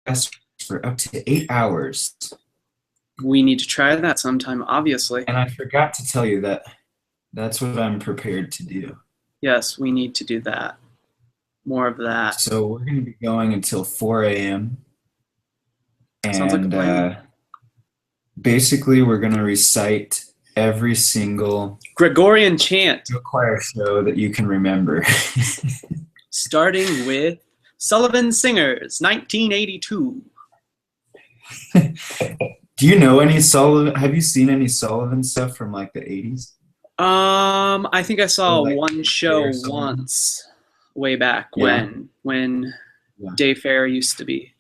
podcast for up to 8 hours. We need to try that sometime, obviously. And I forgot to tell you that that's what I'm prepared to do. Yes, we need to do that. More of that. So we're going to be going until 4 a.m. Sounds like a plan. Basically, we're going to recite every single Gregorian chant, choir show that you can remember. starting with Sullivan Singers, 1982. Do you know any Sullivan? Have you seen any Sullivan stuff from like the 80s? I think I saw Or, like, one show Fair Sullivan? once, way back Yeah. when Yeah. Dave Fair used to be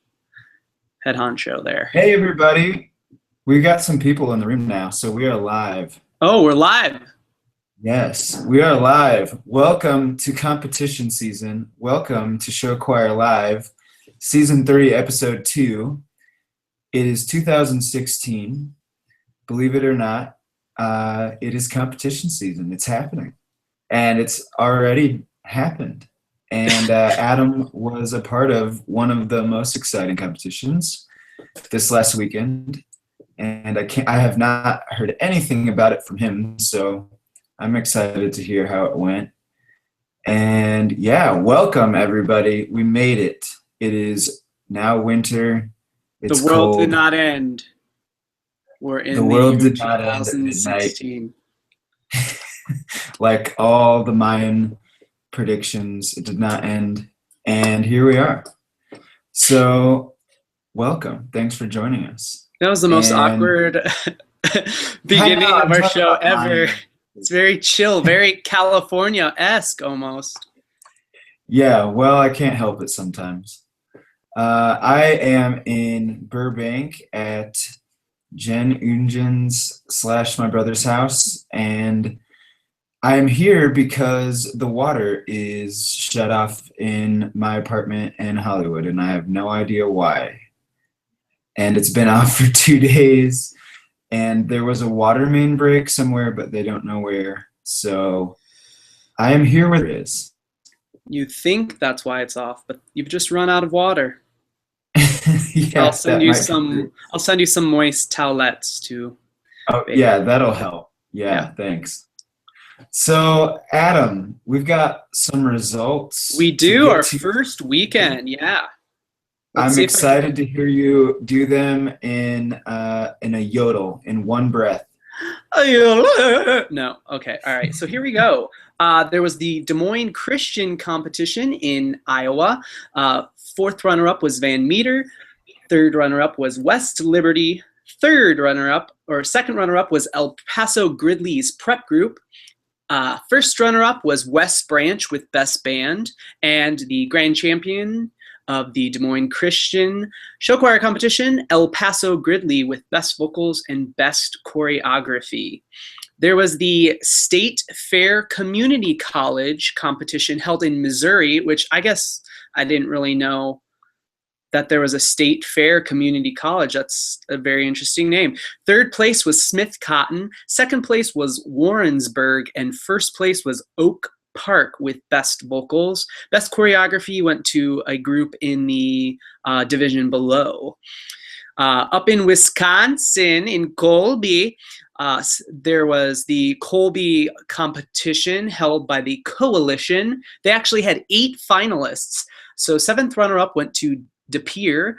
head honcho there. Hey, everybody. We got some people in the room now, so we are live. Oh, we're live. Yes, we are live. Welcome to competition season. Welcome to Show Choir Live, season 30, episode 2. It is 2016. Believe it or not, it is competition season. It's happening. And it's already happened. And Adam was a part of one of the most exciting competitions this last weekend. And I have not heard anything about it from him, so I'm excited to hear how it went. And yeah, welcome everybody. We made it. It is now winter. It's The world cold. did not end. We're in The world year did not end at midnight. 2016. Like all the Mayan predictions, it did not end. And here we are. So welcome. Thanks for joining us. That was the most And- awkward beginning I know, of I'm our talking show about ever. Mayan. It's very chill, very California-esque almost. Yeah, well, I can't help it sometimes. I am in Burbank at Jen Ungen's / my brother's house, and I am here because the water is shut off in my apartment in Hollywood, and I have no idea why. And it's been off for 2 days, and there was a water main break somewhere, but they don't know where. So I am here where it is. You think that's why it's off, but you've just run out of water. Yeah, I'll send that you might be some. true. I'll send you some moist towelettes too. Oh, yeah, that'll help. Yeah, thanks. So, Adam, we've got some results. We to do get our to. first weekend. Yeah. Let's I'm see if I excited to hear you do them in a yodel, in one breath. No. Okay. All right. So here we go. There was the Des Moines Christian competition in Iowa. Fourth runner-up was Van Meter. Third runner-up was West Liberty. Second runner-up was El Paso Gridley's prep group. First runner-up was West Branch with Best Band. And the grand champion of the Des Moines Christian Show Choir competition, El Paso Gridley with Best Vocals and Best Choreography. There was the State Fair Community College competition held in Missouri, which I guess I didn't really know that there was a State Fair Community College. That's a very interesting name. Third place was Smith Cotton. Second place was Warrensburg. And first place was Oak Park with Best Vocals. Best Choreography went to a group in the division below. Up in Wisconsin, in Colby, there was the Colby competition held by the Coalition. They actually had 8 finalists. So seventh runner-up went to De Pere.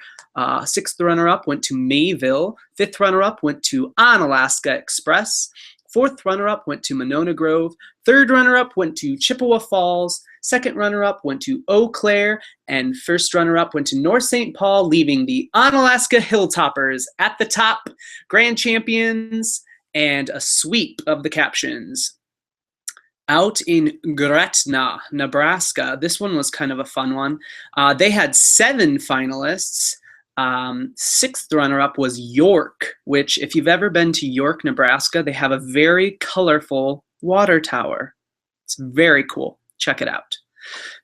Sixth runner-up went to Mayville. Fifth runner-up went to Onalaska Express. Fourth runner-up went to Monona Grove. Third runner-up went to Chippewa Falls. Second runner-up went to Eau Claire. And first runner-up went to North St. Paul, leaving the Onalaska Hilltoppers at the top, grand champions, and a sweep of the captions. Out in Gretna, Nebraska, this one was kind of a fun one. They had 7 finalists. Sixth runner-up was York, which if you've ever been to York, Nebraska, they have a very colorful water tower. It's very cool. Check it out.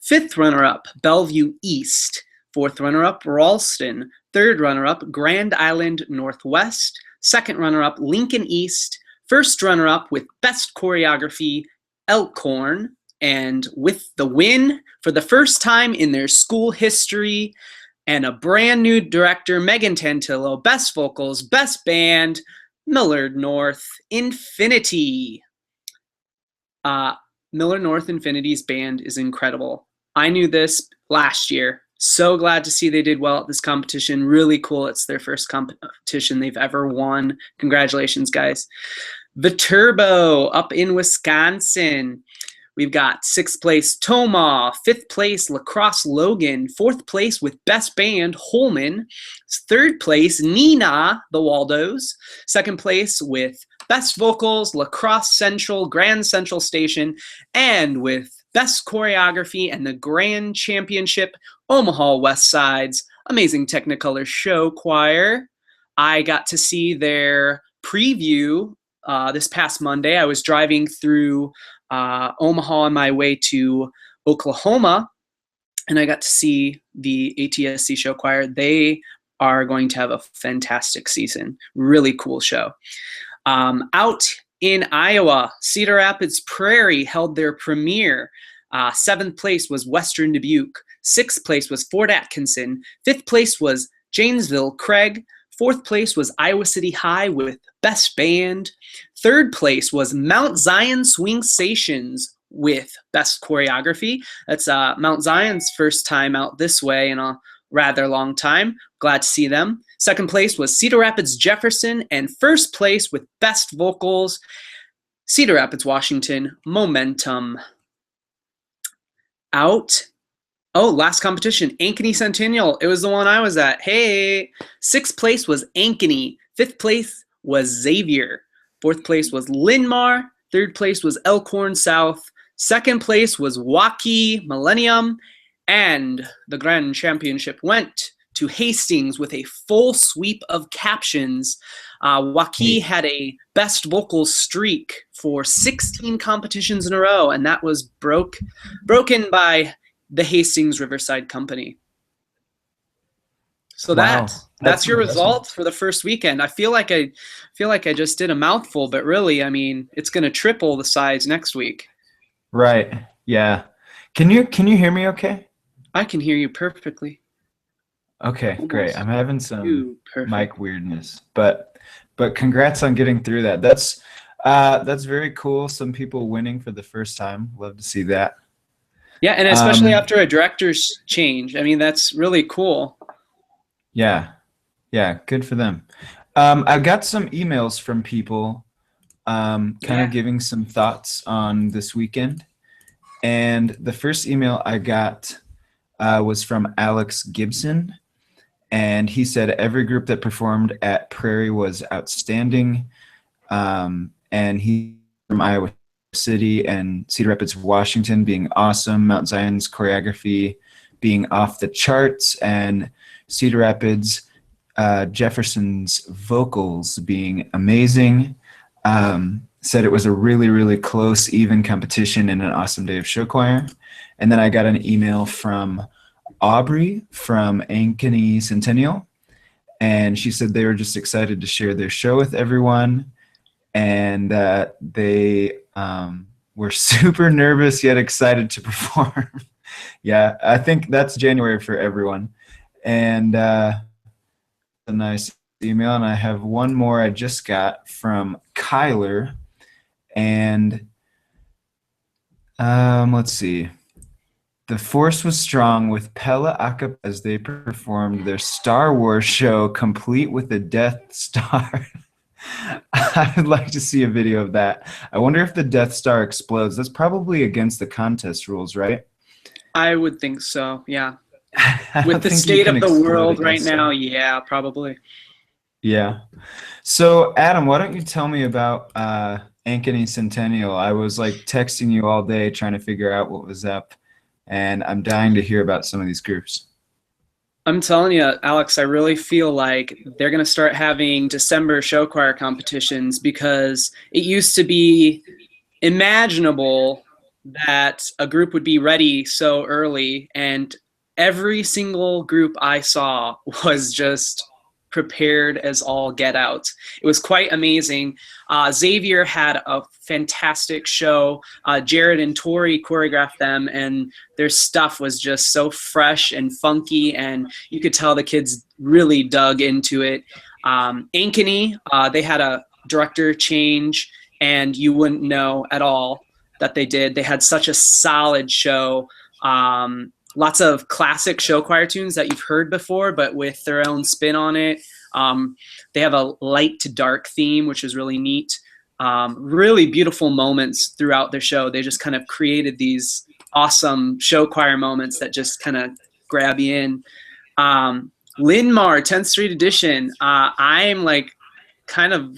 Fifth runner-up, Bellevue East. Fourth runner-up, Ralston. Third runner-up, Grand Island Northwest. Second runner-up, Lincoln East. First runner-up with Best Choreography, Elkhorn. And with the win, for the first time in their school history, and a brand new director, Megan Tantillo. Best vocals, best band, Millard North Infinity. Millard North Infinity's band is incredible. I knew this last year. So glad to see they did well at this competition. Really cool. It's their first competition they've ever won. Congratulations, guys. The Turbo up in Wisconsin. We've got 6th place Toma, 5th place Lacrosse Logan, 4th place with Best Band Holman, 3rd place Nina, the Waldos, 2nd place with Best Vocals Lacrosse Central, Grand Central Station, and with Best Choreography and the Grand Championship Omaha West Side's Amazing Technicolor Show Choir. I got to see their preview this past Monday. I was driving through Omaha on my way to Oklahoma, and I got to see the ATSC Show Choir. They are going to have a fantastic season. Really cool show. Out in Iowa, Cedar Rapids Prairie held their premiere. 7th place was Western Dubuque. 6th place was Fort Atkinson. 5th place was Janesville Craig. 4th place was Iowa City High with Best Band. 3rd place was Mount Zion Swing Stations with Best Choreography. That's Mount Zion's first time out this way in a rather long time. Glad to see them. 2nd place was Cedar Rapids Jefferson, and 1st place with Best Vocals, Cedar Rapids Washington Momentum. Last competition, Ankeny Centennial. It was the one I was at. Hey, 6th place was Ankeny. 5th place was Xavier. 4th place was Linmar. 3rd place was Elkhorn South. 2nd place was Waukee Millennium. And the Grand Championship went to Hastings with a full sweep of captions. Waukee had a best vocal streak for 16 competitions in a row, and that was broken by the Hastings Riverside Company. So Wow. that's your impressive. result for the first weekend. I feel like I just did a mouthful, but really, I mean, it's going to triple the size next week. Right. Yeah. Can you hear me okay? I can hear you perfectly. Okay, great. I'm having some You perfect. mic weirdness, but congrats on getting through that. That's very cool. Some people winning for the first time. Love to see that. Yeah, and especially after a director's change. I mean, that's really cool. Yeah, good for them. I got some emails from people kind of giving some thoughts on this weekend. And the first email I got was from Alex Gibson. And he said every group that performed at Prairie was outstanding. And he from Iowa City and Cedar Rapids, Washington being awesome. Mount Zion's choreography being off the charts. And Cedar Rapids, Jefferson's vocals being amazing. Said it was a really, really close, even competition and an awesome day of show choir. And then I got an email from Aubrey from Ankeny Centennial, and she said they were just excited to share their show with everyone, and that they were super nervous yet excited to perform. Yeah, I think that's January for everyone. And a nice email, and I have one more I just got from Kyler, and let's see. The force was strong with Pella Acapella as they performed their Star Wars show, complete with the Death Star. I would like to see a video of that. I wonder if the Death Star explodes. That's probably against the contest rules, right? I would think so, yeah. With the state of the world right now, yeah, probably. Yeah. So, Adam, why don't you tell me about Ankeny Centennial? I was like texting you all day trying to figure out what was up, and I'm dying to hear about some of these groups. I'm telling you, Alex, I really feel like they're going to start having December show choir competitions, because it used to be imaginable that a group would be ready so early, and every single group I saw was just prepared as all get out. It was quite amazing. Xavier had a fantastic show. Jared and Tori choreographed them, and their stuff was just so fresh and funky, and you could tell the kids really dug into it. Ankeny, they had a director change, and you wouldn't know at all that they did. They had such a solid show. Lots of classic show choir tunes that you've heard before, but with their own spin on it. They have a light to dark theme, which is really neat. Really beautiful moments throughout their show. They just kind of created these awesome show choir moments that just kind of grab you in. Linmar, 10th Street Edition. I'm like kind of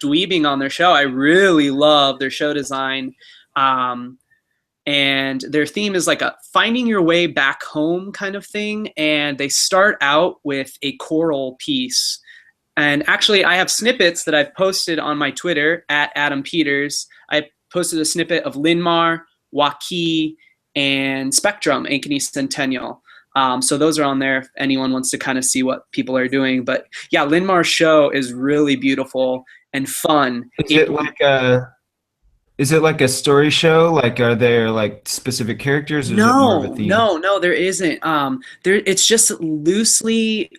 dweebing on their show. I really love their show design. And their theme is like a finding your way back home kind of thing. And they start out with a choral piece. And actually, I have snippets that I've posted on my Twitter at Adam Peters. I posted a snippet of Linmar, Waukee, and Spectrum, Ankeny Centennial. So those are on there if anyone wants to kind of see what people are doing. But yeah, Linmar's show is really beautiful and fun. Is it like a story show? Like, are there like specific characters? Or is it more of a theme? No, there isn't. It's just loosely,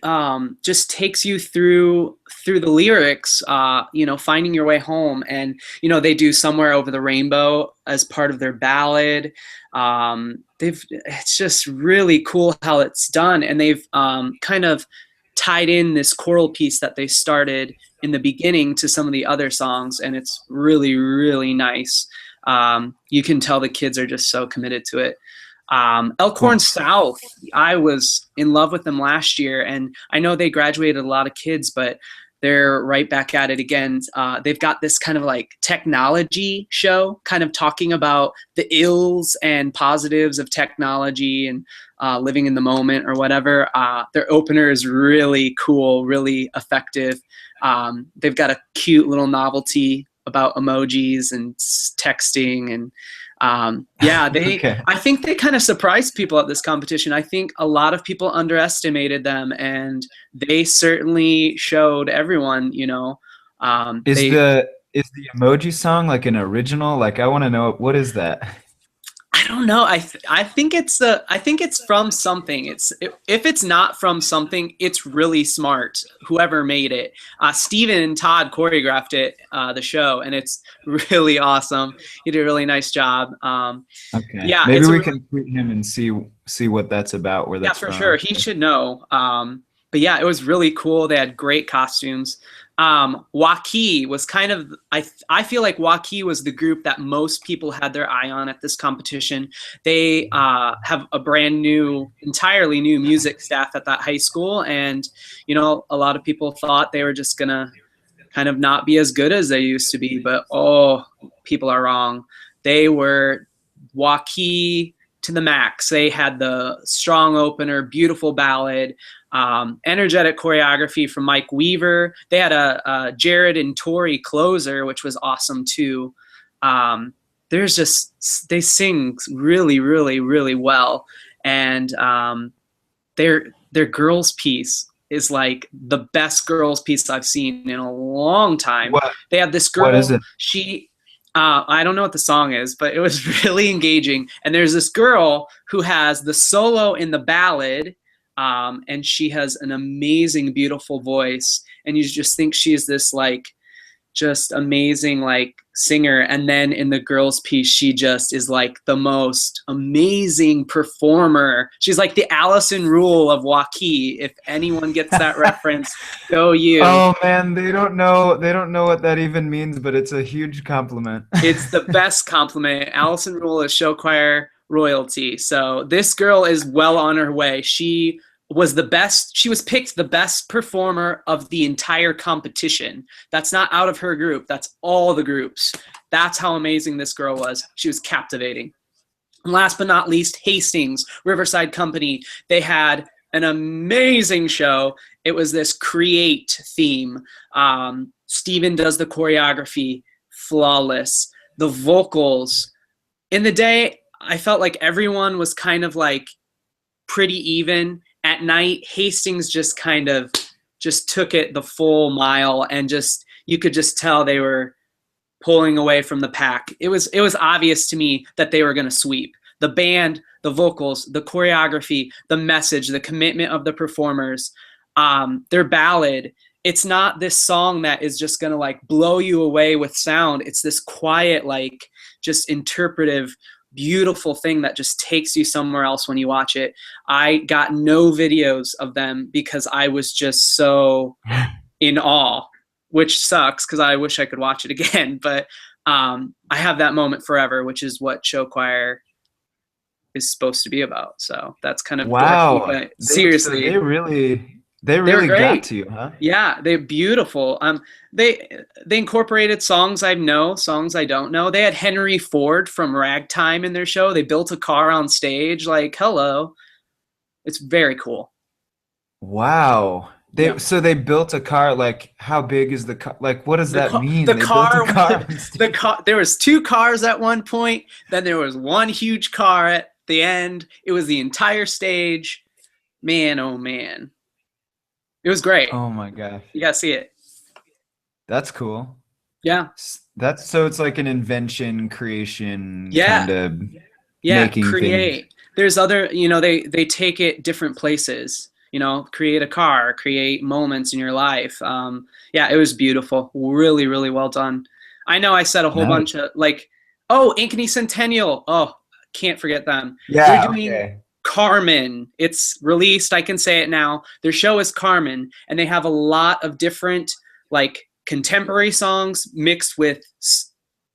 just takes you through the lyrics. Finding your way home, and they do Somewhere Over the Rainbow as part of their ballad. It's just really cool how it's done, and they've kind of tied in this choral piece that they started in the beginning to some of the other songs, and it's really, really nice. You can tell the kids are just so committed to it. Elkhorn South, I was in love with them last year, and I know they graduated a lot of kids, but they're right back at it again. They've got this kind of like technology show, kind of talking about the ills and positives of technology and living in the moment or whatever. Their opener is really cool, really effective. They've got a cute little novelty about emojis and texting, and okay. I think they kind of surprised people at this competition. I think a lot of people underestimated them, and they certainly showed everyone. Is the emoji song like an original? Like, I want to know, what is that? I don't know. I think it's from something. If it's not from something, it's really smart. Whoever made it, Steven and Todd choreographed it, the show, and it's really awesome. He did a really nice job. Okay. Yeah, maybe we can tweet him and see what that's about. Where that's for sure. He should know. But yeah, it was really cool. They had great costumes. Waukee was kind of, I feel like Waukee was the group that most people had their eye on at this competition. They have a entirely new music staff at that high school. And, a lot of people thought they were just going to kind of not be as good as they used to be. But, people are wrong. They were Waukee to the max. They had the strong opener, beautiful ballad, energetic choreography from Mike Weaver. They had a Jared and Tori closer, which was awesome too. They sing really, really, really well, and their girls piece is like the best girls piece I've seen in a long time. They have this girl. What is it? I don't know what the song is, but it was really engaging. And there's this girl who has the solo in the ballad, and she has an amazing, beautiful voice. And you just think she's this like just amazing like singer. And then in the girls' piece, she just is like the most amazing performer. She's like the Allison Rule of Waukee. If anyone gets that reference, go you. Oh man, they don't know what that even means, but it's a huge compliment. It's the best compliment. Allison Rule is show choir royalty. So this girl is well on her way. She was the best. She was picked the best performer of the entire competition. That's not out of her group. That's all the groups. That's how amazing this girl was. She was captivating. And last but not least, Hastings, Riverside Company. They had an amazing show. It was this create theme. Steven does the choreography, flawless. The vocals. In the day, I felt like everyone was kind of like pretty even. At night, Hastings just kind of just took it the full mile, and just you could just tell they were pulling away from the pack. It was obvious to me that they were going to sweep. The band, the vocals, the choreography, the message, the commitment of the performers, their ballad. It's not this song that is just going to like blow you away with sound. It's this quiet, like just interpretive, beautiful thing that just takes you somewhere else when you watch it. I got no videos of them because I was just so in awe, which sucks because I wish I could watch it again. But I have that moment forever, which is what show choir is supposed to be about. So that's kind of Wow. dorky, but seriously, They really were got great. to you, huh? Yeah, they're beautiful. They incorporated songs I know, songs I don't know. They had Henry Ford from Ragtime in their show. They built a car on stage. Like, hello, it's very cool. Wow. Yeah. So they built a car. Like, how big is the car? Like, what does that mean? The They car, built a car on stage. the car. There was 2 cars at one point. Then there was one huge car at the end. It was the entire stage. Man, oh man, it was great. Oh my gosh. You gotta see it. That's cool. Yeah. That's so it's like an invention creation Yeah. kind of Yeah, making create. things. There's other, they take it different places. Create a car, create moments in your life. Yeah, it was beautiful. Really, really well done. I know I said a whole Nice. bunch of Ankeny Centennial. Oh, can't forget them. Yeah. They're doing Okay. Carmen. It's released. I can say it now. Their show is Carmen, and they have a lot of different like contemporary songs mixed with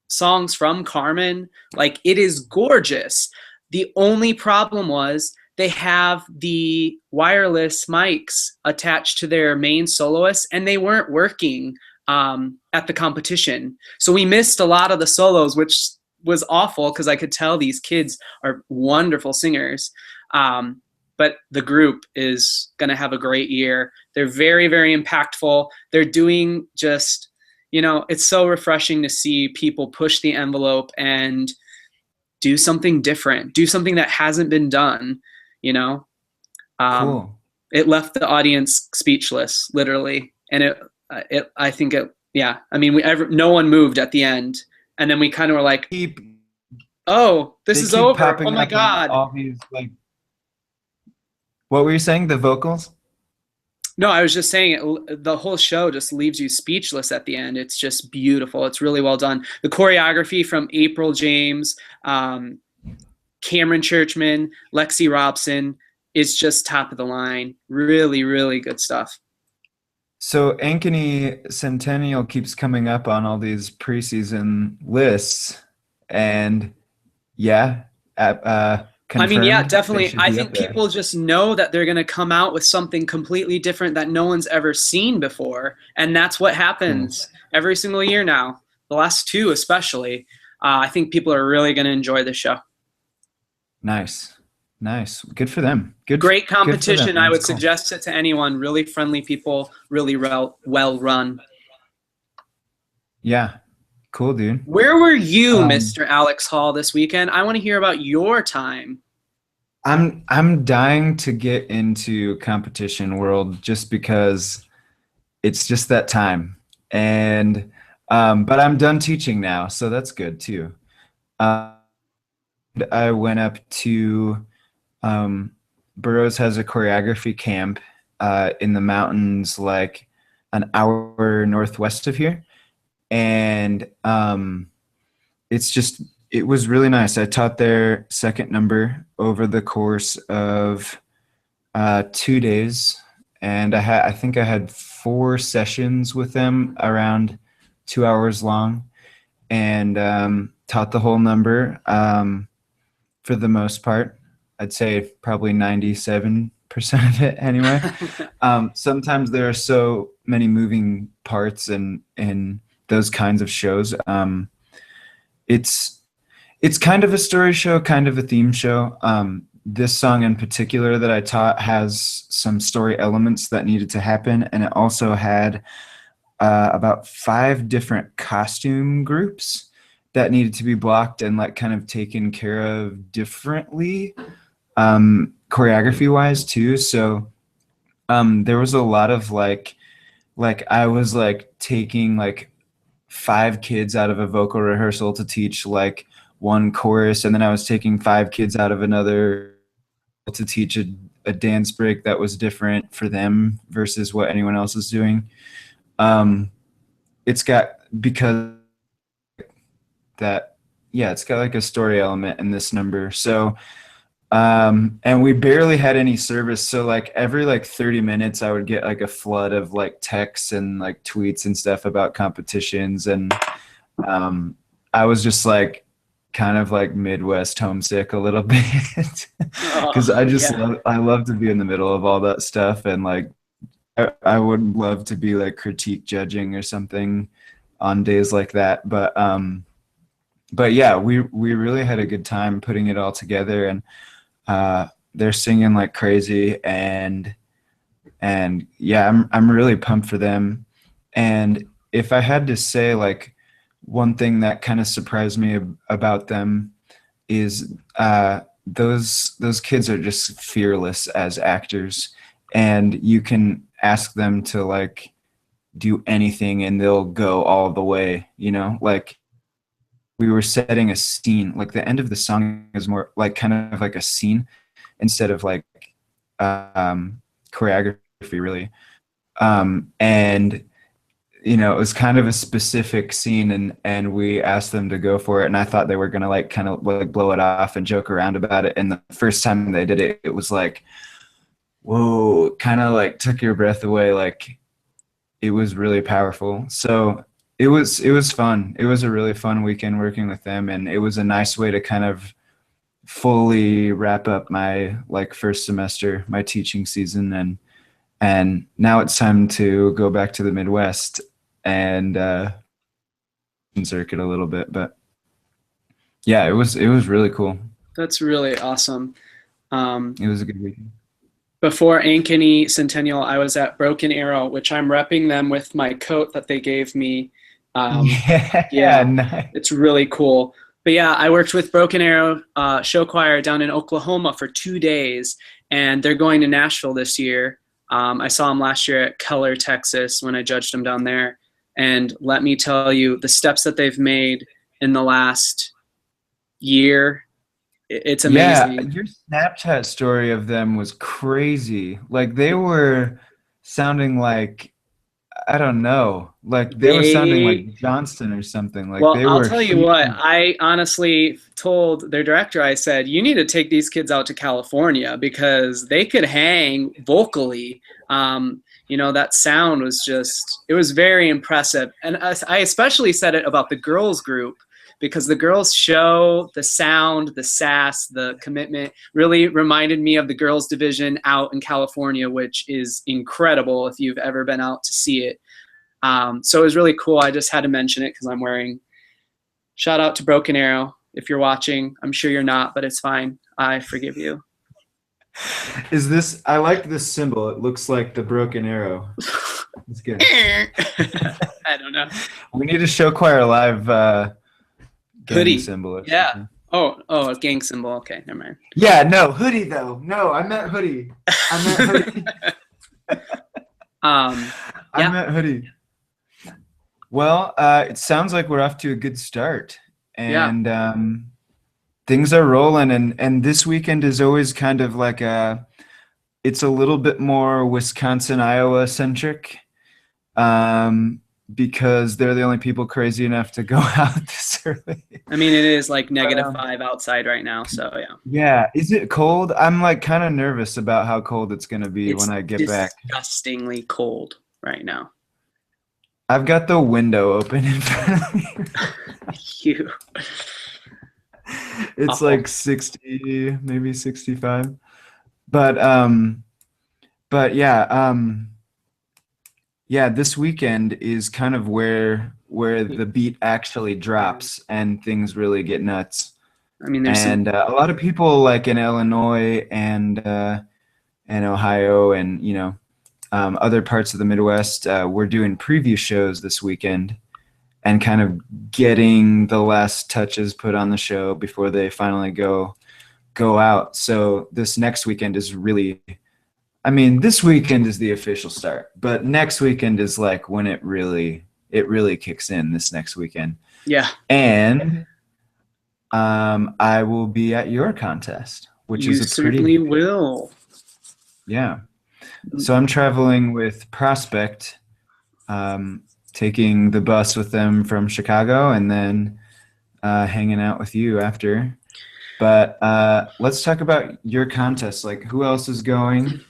songs from Carmen. Like, it is gorgeous. The only problem was they have the wireless mics attached to their main soloists, and they weren't working at the competition. So we missed a lot of the solos, which was awful because I could tell these kids are wonderful singers. But the group is going to have a great year. They're very, very impactful. They're doing just, it's so refreshing to see people push the envelope and do something different, do something that hasn't been done, Cool. It left the audience speechless, literally. And I think yeah, I mean, no one moved at the end. And then we kind of were like, oh, this is over. Oh my God. All these, like, what were you saying? The vocals? No, I was just saying the whole show just leaves you speechless at the end. It's just beautiful. It's really well done. The choreography from April James, Cameron Churchman, Lexi Robson is just top of the line. Really, really good stuff. So Ankeny Centennial keeps coming up on all these preseason lists, and yeah, I mean, yeah, confirmed definitely. they should I be think up there. people just know that they're going to come out with something completely different that no one's ever seen before. And that's what happens every single year now, the last 2 especially. I think people are really going to enjoy the show. Nice. Good for them. Great competition. Good for them. I would That's cool. suggest it to anyone. Really friendly people, really well run. Yeah. Cool, dude. Where were you, Mr. Alex Hall, this weekend? I want to hear about your time. I'm dying to get into competition world just because it's just that time. And but I'm done teaching now, so that's good too. I went up to Burroughs has a choreography camp in the mountains, like an hour northwest of here. And it was really nice. I taught their second number over the course of 2 days, and I think I had 4 sessions with them around 2 hours long, and taught the whole number for the most part. I'd say probably 97% of it anyway. Sometimes there are so many moving parts in those kinds of shows. It's kind of a story show, kind of a theme show. This song in particular that I taught has some story elements that needed to happen, and it also had about 5 different costume groups that needed to be blocked and like kind of taken care of differently, choreography wise too. So There was a lot of like I was like taking like 5 kids out of a vocal rehearsal to teach like one chorus, and then I was taking 5 kids out of another to teach a dance break that was different for them versus what anyone else is doing. Um, it's got because that yeah, it's got like a story element in this number. So and we barely had any service, so like every like 30 minutes I would get like a flood of like texts and like tweets and stuff about competitions, and um I was just like kind of like Midwest homesick a little bit because Oh, yeah. I love to be in the middle of all that stuff, and like I would love to be like critique judging or something on days like that. But yeah, we really had a good time putting it all together, and they're singing like crazy, and yeah, I'm really pumped for them. And if I had to say like one thing that kind of surprised me about them is those kids are just fearless as actors, and you can ask them to like do anything and they'll go all the way, you know? Like we were setting a scene, like the end of the song is more like kind of like a scene instead of like choreography really. And you know, it was kind of a specific scene, and we asked them to go for it, and I thought they were gonna like kind of like blow it off and joke around about it. And the first time they did it, it was like, whoa, kind of like took your breath away. Like it was really powerful. So it was fun. It was a really fun weekend working with them, and it was a nice way to kind of fully wrap up my like first semester, my teaching season, and now it's time to go back to the Midwest and circuit a little bit. But yeah, it was really cool. That's really awesome. Um, It was a good weekend. Before Ankeny Centennial, I was at Broken Arrow, which I'm repping them with my coat that they gave me. Yeah, Yeah, nice. it's really cool. But yeah, I worked with Broken Arrow Show Choir down in Oklahoma for 2 days, and they're going to Nashville this year. I saw them last year at Keller, Texas, when I judged them down there. And let me tell you, the steps that they've made in the last year, it's Yeah, amazing. your Snapchat story of them was crazy. Like they were sounding like I don't know, like they were sounding They like Johnston or something. Like Well, they I'll were tell you what, huge. I honestly told their director, I said, you need to take these kids out to California because they could hang vocally. That sound was just, it was very impressive. And I especially said it about the girls group because the girls show, the sound, the sass, the commitment really reminded me of the girls division out in California, which is incredible if you've ever been out to see it. So it was really cool. I just had to mention it because I'm wearing. Shout out to Broken Arrow if you're watching. I'm sure you're not, but it's fine. I forgive you. Is this? I like this symbol. It looks like the broken arrow. It's good. I don't know. We need to show choir live gang Hoodie. symbol or Yeah. something. Oh, a gang symbol. Okay, never mind. Yeah, no hoodie though. No, I meant hoodie. I meant hoodie. um, I yeah, meant hoodie. Well, it sounds like we're off to a good start, yeah. and things are rolling. And this weekend is always kind of like it's a little bit more Wisconsin, Iowa centric, because they're the only people crazy enough to go out this early. I mean, it is like But, -5 outside right now, so yeah. yeah, is it cold? I'm like kind of nervous about how cold it's gonna be when It's I get back. disgustingly cold right now. I've got the window open in front of me. You. It's Awful. like 60, maybe 65. But yeah, this weekend is kind of where the beat actually drops and things really get nuts. I mean, there's some. And a lot of people like in Illinois and Ohio and other parts of the Midwest, we're doing preview shows this weekend and kind of getting the last touches put on the show before they finally go out. So this next weekend is really I mean, this weekend is the official start, but next weekend is like when it really kicks in, this next weekend. Yeah. And I will be at your contest, which You is a certainly pretty will. yeah. So I'm traveling with Prospect, taking the bus with them from Chicago, and then hanging out with you after. But let's talk about your contest. Like, who else is going?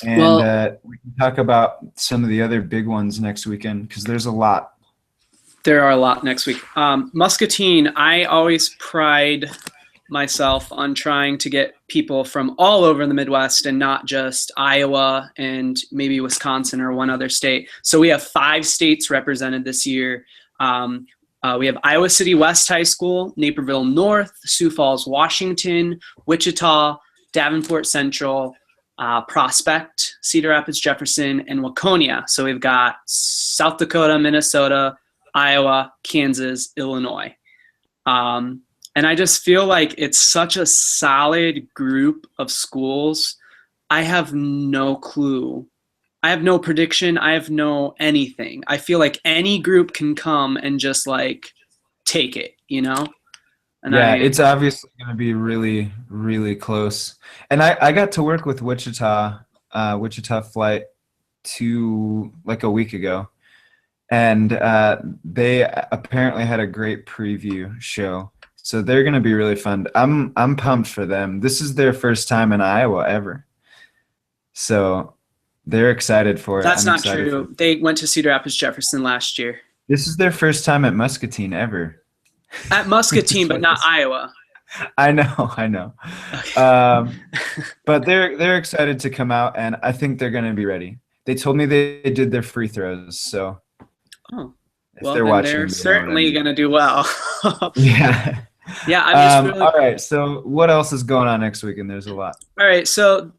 And Well, we can talk about some of the other big ones next weekend because there's a lot. there are a lot next week. Muscatine, I always pride myself on trying to get people from all over the Midwest and not just Iowa and maybe Wisconsin or one other state. So we have 5 states represented this year. We have Iowa City West High School, Naperville North, Sioux Falls, Washington, Wichita, Davenport Central, Prospect, Cedar Rapids, Jefferson, and Waconia. So we've got South Dakota, Minnesota, Iowa, Kansas, Illinois. And I just feel like it's such a solid group of schools. I have no clue. I have no prediction. I have no anything. I feel like any group can come and just like take it, you know? And Yeah, it's obviously going to be really, really close. And I got to work with Wichita Flight like a week ago. And they apparently had a great preview show. So they're going to be really fun. I'm pumped for them. This is their first time in Iowa ever. So they're excited for it. That's I'm not excited true. They went to Cedar Rapids Jefferson last year. This is their first time at Muscatine ever. At Muscatine, but not Iowa. I know. Okay. But they're excited to come out, and I think they're going to be ready. They told me they did their free throws, so Oh, if well, they're then watching, they're they know what I certainly mean. going to do well. Yeah. Yeah, I'm just really. All right. So what else is going on next weekend? There's a lot. All right, so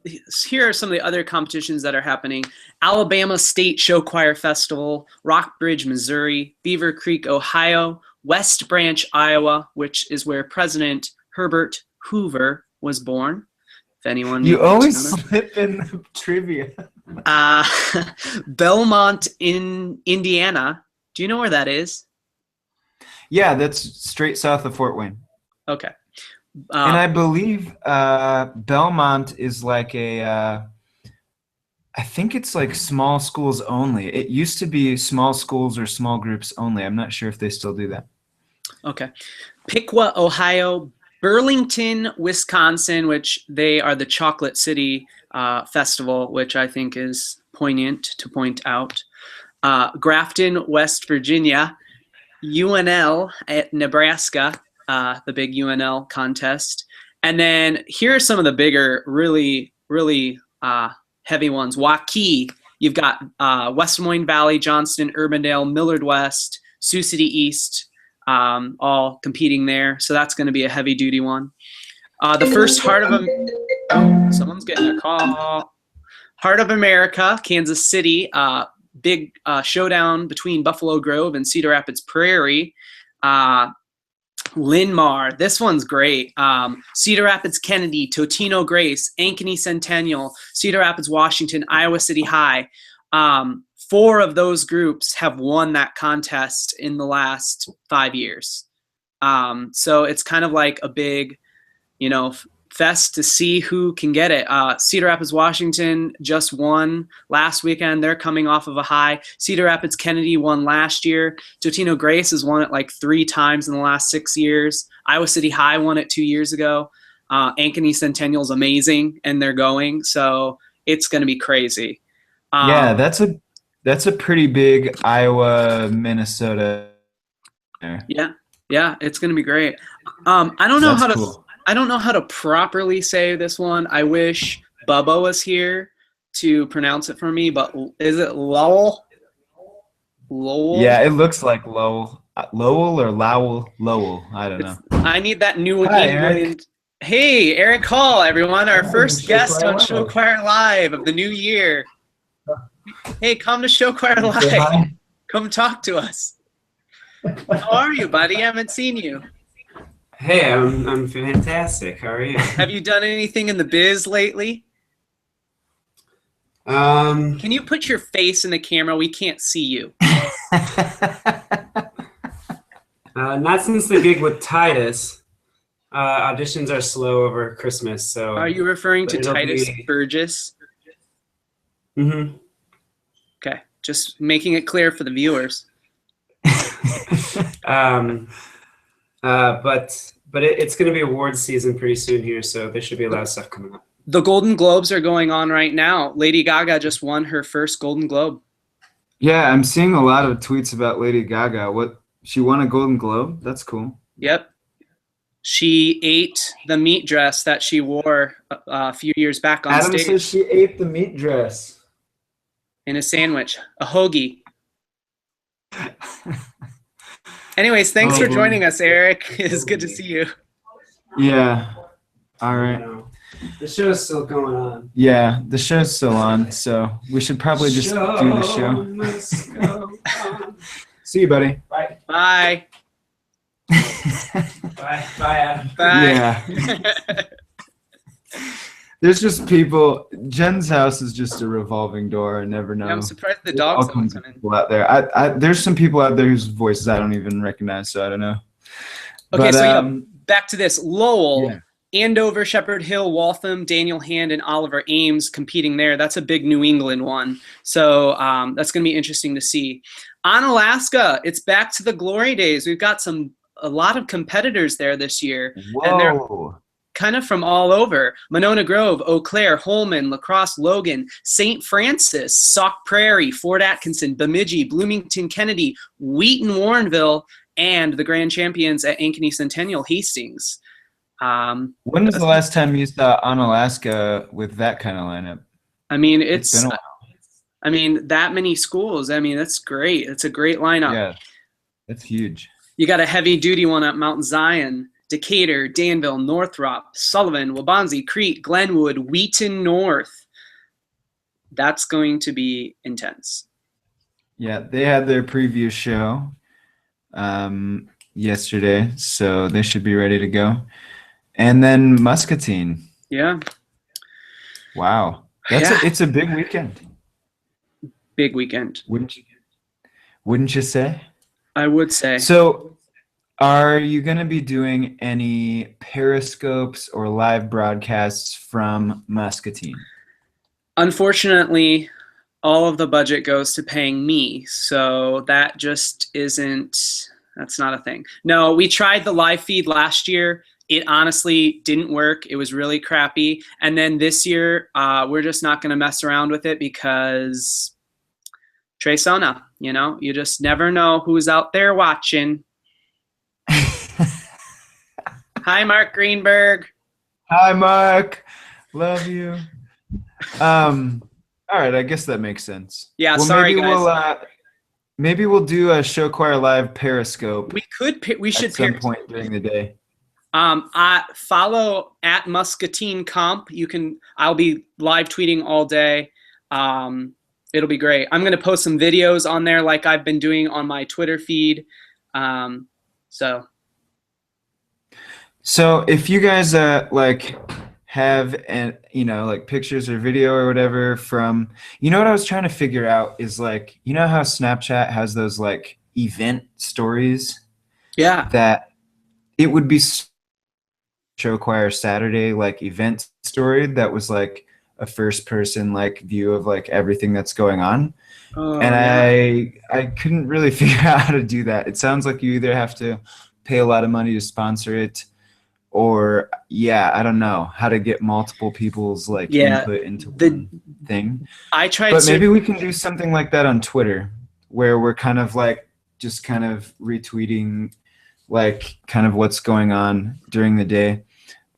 here are some of the other competitions that are happening. Alabama State Show Choir Festival, Rockbridge, Missouri, Beaver Creek, Ohio, West Branch, Iowa, which is where President Herbert Hoover was born. If anyone You needs to always know that. slip in the trivia. Belmont in Indiana. Do you know where that is? Yeah, that's straight south of Fort Wayne. Okay. And I believe Belmont is like I think it's like small schools only. It used to be small schools or small groups only. I'm not sure if they still do that. Okay. Piqua, Ohio, Burlington, Wisconsin, which they are the Chocolate City Festival, which I think is poignant to point out. Grafton, West Virginia, UNL at Nebraska, the big UNL contest. And then here are some of the bigger, really, really heavy ones. Waukee, you've got West Des Moines Valley, Johnston, Urbandale, Millard West, Sioux City East, all competing there. So that's going to be a heavy duty one. The first someone's getting a call. Heart of America, Kansas City, big showdown between Buffalo Grove and Cedar Rapids Prairie. Linmar, this one's great. Cedar Rapids Kennedy, Totino Grace, Ankeny Centennial, Cedar Rapids Washington, Iowa City High. 4 of those groups have won that contest in the last 5 years. So it's kind of like a big, fest to see who can get it. Cedar Rapids Washington just won last weekend. They're coming off of a high. Cedar Rapids Kennedy won last year. Totino Grace has won it like 3 times in the last 6 years. Iowa City High won it 2 years ago. Ankeny Centennial's amazing, and they're going. So it's going to be crazy. Yeah, that's a pretty big Iowa, Minnesota. Yeah, it's going to be great. I don't know That's how to. cool. I don't know how to properly say this one. I wish Bubba was here to pronounce it for me, but is it Lowell? Lowell? Yeah, it looks like Lowell or Lowell. I don't know. I need that New Hi, England. Eric. Hey, Eric Hall, everyone. Our first Show guest Choir on Show Live. Choir Live of the new year. Hey, come to Show Choir Say Live. hi. Come talk to us. How are you, buddy? I haven't seen you. Hey, I'm fantastic. How are you? Have you done anything in the biz lately? Can you put your face in the camera? We can't see you. Not since the gig with Titus. Auditions are slow over Christmas, so. Are you referring to It'll Titus be- Burgess? Mm-hmm. Okay, just making it clear for the viewers. But it's going to be awards season pretty soon here, so there should be a lot of stuff coming up. The Golden Globes are going on right now. Lady Gaga just won her first Golden Globe. Yeah, I'm seeing a lot of tweets about Lady Gaga. What, she won a Golden Globe? That's cool. Yep. She ate the meat dress that she wore a few years back on Adam stage says she ate the meat dress. in a sandwich, a hoagie. Anyways, thanks Oh, for boy. joining us, Eric. It's good to see you. Yeah. All You right. know, the show's still going on. Yeah, the show's still on, so we should probably just do the show. Must go on. See you, buddy. Bye. Bye. Bye. Bye, Adam. Bye. Yeah. There's just people. Jen's house is just a revolving door. I never know. I'm surprised the There's all dogs don't kinds come of in. people out there. There's some people out there whose voices I don't even recognize, so I don't know. Okay, But, so back to this. Lowell, yeah. Andover, Shepherd Hill, Waltham, Daniel Hand, and Oliver Ames competing there. That's a big New England one. So that's going to be interesting to see. On Alaska, it's back to the glory days. We've got a lot of competitors there this year. And they're Whoa. kind of from all over. Monona Grove, Eau Claire, Holman, La Crosse, Logan, St. Francis, Sauk Prairie, Fort Atkinson, Bemidji, Bloomington, Kennedy, Wheaton, Warrenville, and the grand champions at Ankeny Centennial, Hastings. When was the last time you saw On Alaska with that kind of lineup? I mean, It's been a while. I mean, that many schools. I mean, that's great. It's a great lineup. Yeah, that's huge. You got a heavy duty one at Mount Zion, Decatur, Danville, Northrop, Sullivan, Waubonsee, Crete, Glenwood, Wheaton North. That's going to be intense. Yeah, they had their preview show yesterday, so they should be ready to go. And then Muscatine. Yeah, Wow, it's a big weekend, big weekend, wouldn't you say? I would say. So, are you going to be doing any periscopes or live broadcasts from Muscatine? Unfortunately, all of the budget goes to paying me, so that just that's not a thing. No, we tried the live feed last year. It honestly didn't work. It was really crappy. And then this year, we're just not going to mess around with it because Trey Sona, you just never know who's out there watching. Hi, Mark Greenberg. Hi, Mark. Love you. All right, I guess that makes sense. Yeah, sorry, maybe guys. Maybe we'll do a Show Choir Live Periscope We should at some point during the day. I follow at Muscatine Comp. I'll be live tweeting all day. It'll be great. I'm going to post some videos on there like I've been doing on my Twitter feed. So if you guys have pictures or video or whatever from, what I was trying to figure out is how Snapchat has those event stories, yeah, that it would be Show Choir Saturday event story that was a first person view of everything that's going on. Oh, And yeah. I couldn't really figure out how to do that. It sounds like you either have to pay a lot of money to sponsor it, or I don't know how to get multiple people's input into one thing. I tried. But maybe we can do something like that on Twitter, where we're kind of just kind of retweeting kind of what's going on during the day.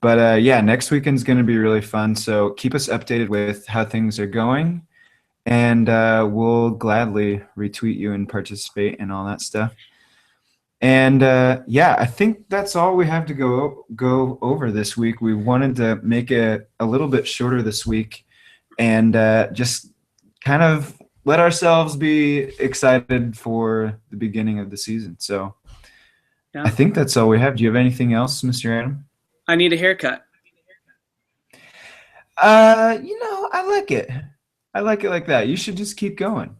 But next weekend's going to be really fun. So keep us updated with how things are going, and we'll gladly retweet you and participate and all that stuff. And I think that's all we have to go over this week. We wanted to make it a little bit shorter this week, and just kind of let ourselves be excited for the beginning of the season. So Yeah. I think that's all we have. Do you have anything else, Mr. Adam? I need a haircut. I like it. I like it like that. You should just keep going.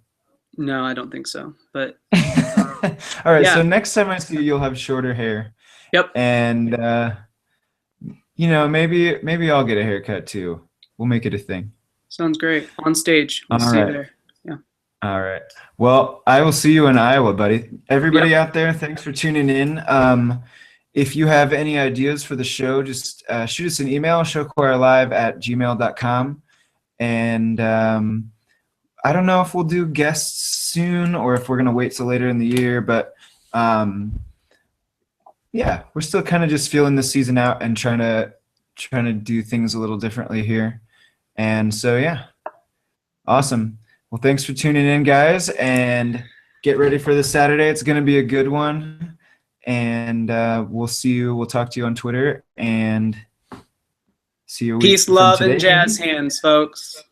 No, I don't think so. But All right. Yeah. So next time I see you, you'll have shorter hair. Yep. And maybe I'll get a haircut too. We'll make it a thing. sounds great. On stage. We'll All see you right. there. All right. Well, I will see you in Iowa, buddy. Everybody out there, thanks for tuning in. If you have any ideas for the show, just shoot us an email, showchoirlive@gmail.com. And I don't know if we'll do guests soon or if we're going to wait till later in the year, but yeah, we're still kind of just feeling this season out and trying to do things a little differently here. And so, yeah, awesome. Well, thanks for tuning in, guys, and get ready for this Saturday. It's going to be a good one. And we'll see you. We'll talk to you on Twitter and see you. Peace, love, and jazz hands, folks.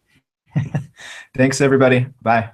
Thanks, everybody. Bye.